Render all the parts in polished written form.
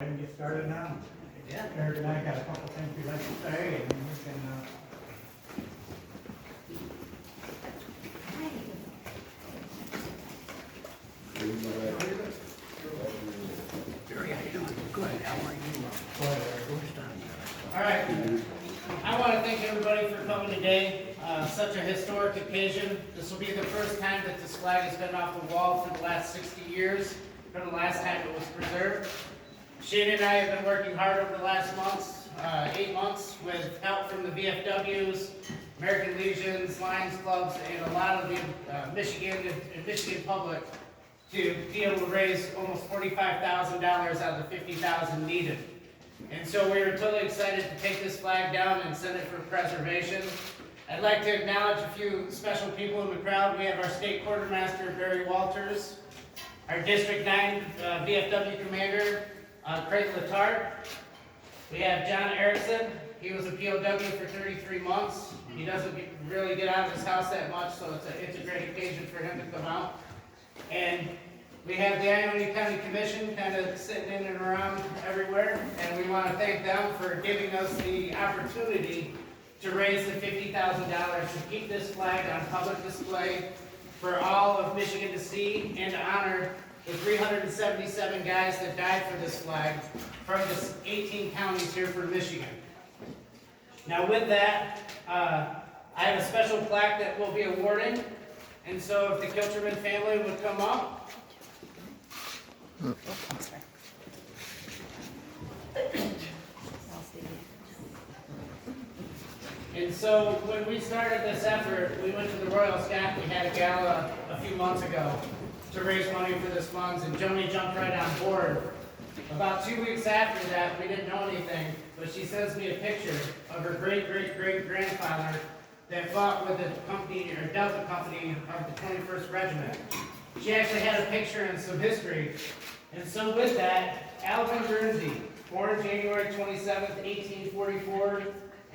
And get started now. Yeah. Eric and I got a couple things we'd like to say, and then we can, Barry, how you doing? Good. How are you? go ahead, Eric. All right. I want to thank everybody for coming today. Such a historic occasion. This will be the first time that this flag has been off the wall for the last 60 years, from the last time it was preserved. Shane and I have been working hard over the last months, 8 months, with help from the VFWs, American Legions, Lions Clubs, and a lot of the Michigan public to be able to raise almost $45,000 out of the $50,000 needed. And so we were totally excited to take this flag down and send it for preservation. I'd like to acknowledge a few special people in the crowd. We have our state quartermaster, Barry Walters, our District 9 VFW commander, Craig Letarte. We have John Erickson. He was a POW for 33 months. He doesn't really get out of his house that much, so it's a great occasion for him to come out. And we have the Ionia County Commission kind of sitting in and around everywhere, and we want to thank them for giving us the opportunity to raise the $50,000 to keep this flag on public display for all of Michigan to see, and to honor the 377 guys that died for this flag from the 18 counties here for Michigan. Now with that, I have a special plaque that we'll be awarding, and so if the Kilcherman family would come up. And so when we started this effort, we went to the Royal Scot. We had a gala a few months ago to raise money for this funds, and Joni jumped right on board. About 2 weeks after that, we didn't know anything, but she sends me a picture of her great-great-great-grandfather that fought with the company, or Delta Company, of the 21st Regiment. She actually had a picture and some history. And so with that, Alvin Guernsey, born January 27th, 1844,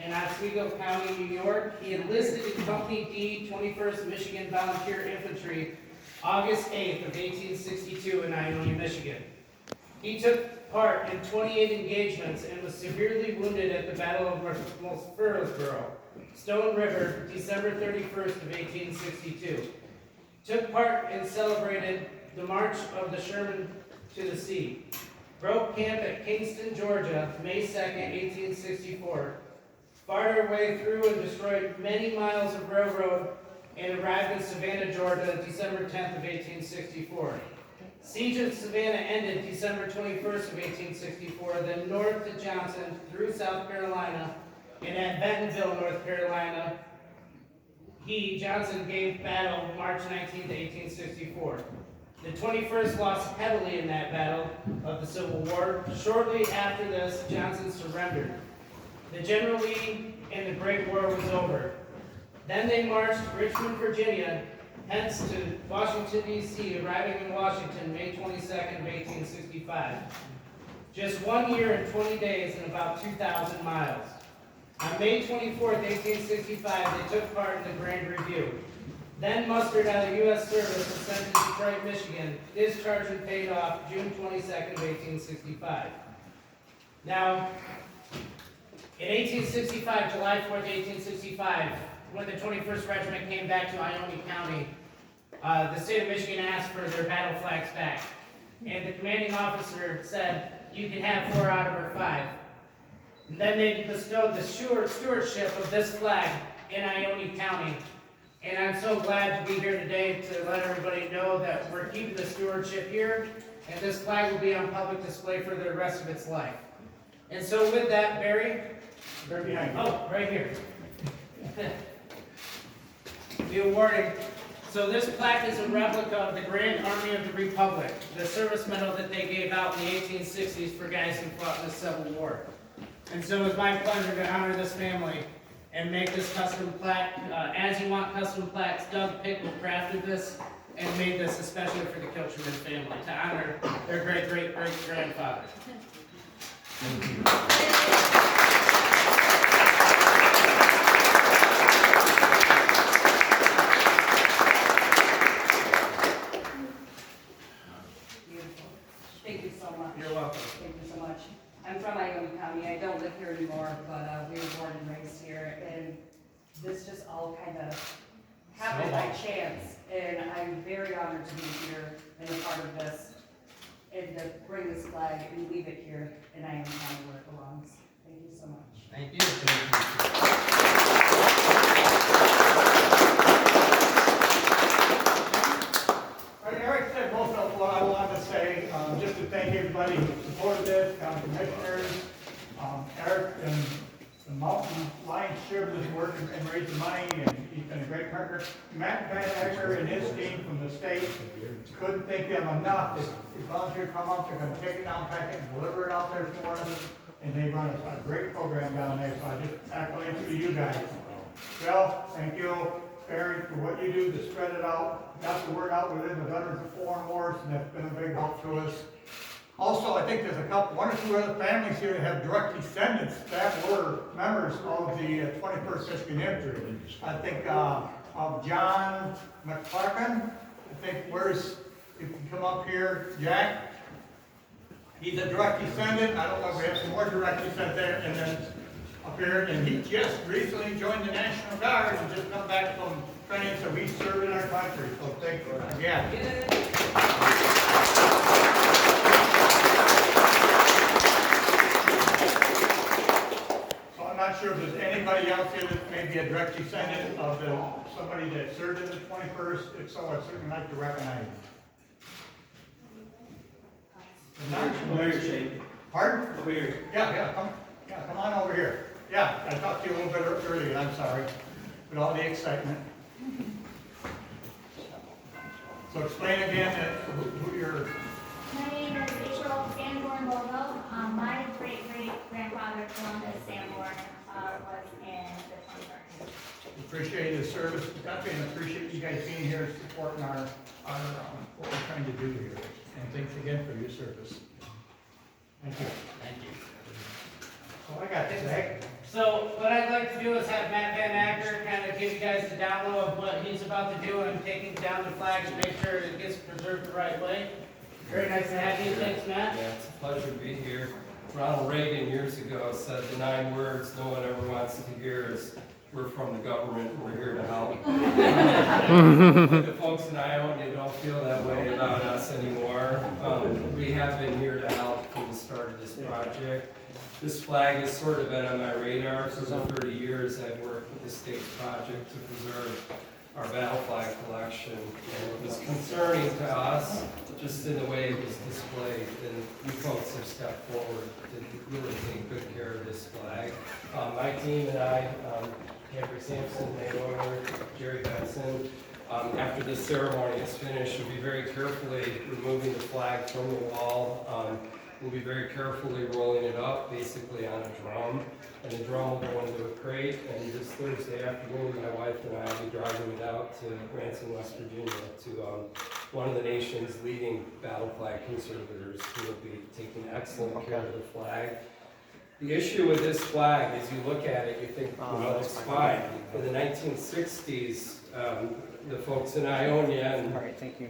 in Oswego County, New York. He enlisted in Company D, 21st Michigan Volunteer Infantry, August 8th of 1862 in Ionia, Michigan. He took part in 28 engagements and was severely wounded at the Battle of Murfreesboro, Stone River, December 31st of 1862. Took part and celebrated the March of the Sherman to the Sea. Broke camp at Kingston, Georgia, May 2nd, 1864. Fought our way through and destroyed many miles of railroad and arrived in Savannah, Georgia, December 10th of 1864. Siege of Savannah ended December 21st of 1864, then north to Johnson through South Carolina, and at Bentonville, North Carolina, Johnson gave battle March 19th, 1864. The 21st lost heavily in that battle of the Civil War. Shortly after this, Johnson surrendered. The General Lee and the Great War was over. Then they marched Richmond, Virginia, hence to Washington, D.C., arriving in Washington May 22nd of 1865. Just 1 year and 20 days and about 2,000 miles. On May 24th, 1865, they took part in the Grand Review. Then mustered out of U.S. service and sent to Detroit, Michigan, discharged and paid off June 22nd of 1865. Now, in 1865, July 4th, 1865, when the 21st Regiment came back to Ionia County, the state of Michigan asked for their battle flags back. And the commanding officer said, you can have 4 out of our 5. And then they bestowed the stewardship of this flag in Ionia County. And I'm so glad to be here today to let everybody know that we're keeping the stewardship here, and this flag will be on public display for the rest of its life. And so with that, Barry, Right behind you. oh, right here. The awarding. So this plaque is a replica of the Grand Army of the Republic, the service medal that they gave out in the 1860s for guys who fought in the Civil War. And so it's my pleasure to honor this family and make this custom plaque. As you want custom plaques, Doug Pickle crafted this and made this especially for the Kilcherman family to honor their great-great-great-grandfather. Thank you so much. You're welcome. Thank you so much. I'm from Ionia County. I don't live here anymore, but we were born and raised here, and this just all kind of happened by chance. And I'm very honored to be here and a part of this, and to bring this flag and leave it here in Ionia County where it belongs. Thank you so much. Thank you. Eric said most of what I wanted to say, just to thank everybody who supported this, county commissioners, Eric and the Mountain Lions share this work and raising money, and he's been a great partner. Matt Van Agner and his team from the state, couldn't thank them enough. If volunteers come up, they're gonna take it down, pack it, and deliver it out there for them, and they run a great program down there, so I just accolade to you guys. Bill, thank you. Barry, for what you do to spread it out, got the word out within the Veterans of Foreign Wars, and that's been a big help to us. Also, I think there's one or two other families here that have direct descendants that were members of the 21st Michigan Infantry. I think of John McClarkin. I think if you can come up here, Jack. He's a direct descendant. I don't know if we have some more direct descent there, and then up here, and he just recently joined the National Guard and just come back from training, so he served in our country. So thank you again. So I'm not sure if there's anybody else here that may be a direct descendant of somebody that served in the 21st. If so, I'd certainly like to recognize them. Over here, Shane. Pardon? Over here. Come on over here. Yeah, I talked to you a little bit earlier, I'm sorry, with all the excitement. So explain again who you're... My name is Rachel Sanborn Bogo. My great-great-grandfather, Columbus Sanborn, was in the 21st. Appreciate his service to the country and appreciate you guys being here supporting our what we're trying to do here. And thanks again for your service. Thank you. Thank you. So I got today. So what I'd like to do is have Matt Van Agner kind of give you guys the download of what he's about to do and taking down the flag to make sure it gets preserved the right way. Very nice to have you. Thanks, Matt. Yeah, it's a pleasure to be here. Ronald Reagan years ago said the 9 words no one ever wants to hear is, we're from the government, we're here to help. The folks in Ionia don't feel that way about us anymore. We have been here to help from the start of this project. This flag has sort of been on my radar for the 30 years I've worked with the state's project to preserve our battle flag collection. And it was concerning to us, just in the way it was displayed, and you folks have stepped forward to really take good care of this flag. My team and I, Henry Sampson, Nate Euler, Jerry Benson, after this ceremony is finished, we'll be very carefully removing the flag from the wall. We'll be very carefully rolling it up, basically on a drum, and the drum will go into a crate, and this Thursday afternoon, my wife and I will be driving it out to Branson, West Virginia, to one of the nation's leading battle flag conservators, who will be taking excellent care of the flag. The issue with this flag, as you look at it, you think, well, it's fine. In the 1960s, the folks in Ionia, and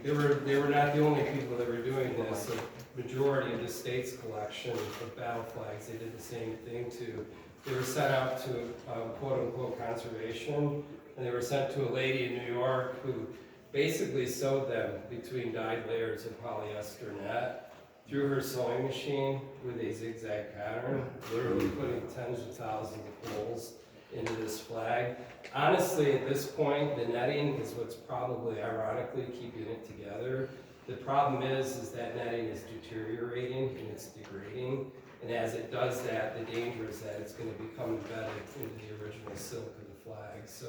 they were not the only people that were doing this. The majority of the state's collection of battle flags, they did the same thing too. They were sent out to quote-unquote conservation, and they were sent to a lady in New York who basically sewed them between dyed layers of polyester net through her sewing machine with a zigzag pattern, literally putting tens of thousands of holes into this flag. Honestly, at this point, the netting is what's probably ironically keeping it together. The problem is that netting is deteriorating and it's degrading. And as it does that, the danger is that it's going to become embedded into the original silk of the flag. So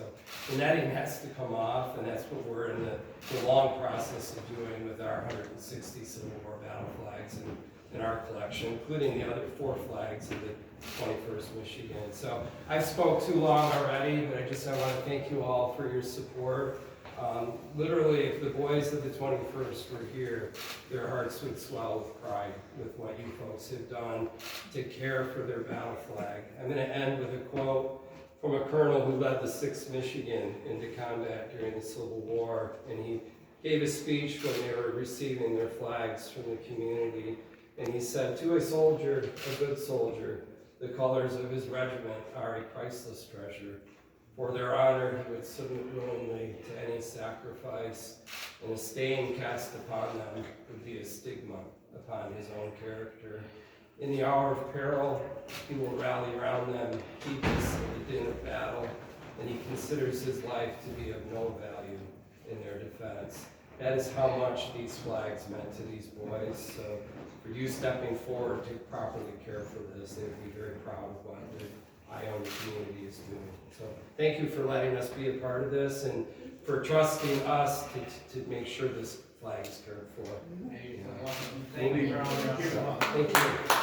the netting has to come off, and that's what we're in the long process of doing with our 160 Civil War battle flags in our collection, including the other 4 flags in the 21st Michigan. So I've spoke too long already, but I want to thank you all for your support. Literally, if the boys of the 21st were here, their hearts would swell with pride with what you folks have done to care for their battle flag. I'm going to end with a quote from a colonel who led the 6th Michigan into combat during the Civil War, and he gave a speech when they were receiving their flags from the community. And he said, to a soldier, a good soldier, the colors of his regiment are a priceless treasure. For their honor, he would submit willingly to any sacrifice, and a stain cast upon them would be a stigma upon his own character. In the hour of peril, he will rally around them, heedless of the din of battle, and he considers his life to be of no value in their defense. That is how much these flags meant to these boys. So for you stepping forward to properly care for this, they would be very proud of what the Ionia community is doing. So thank you for letting us be a part of this and for trusting us to make sure this flag is cared for. Thank you. Thank you. Thank you.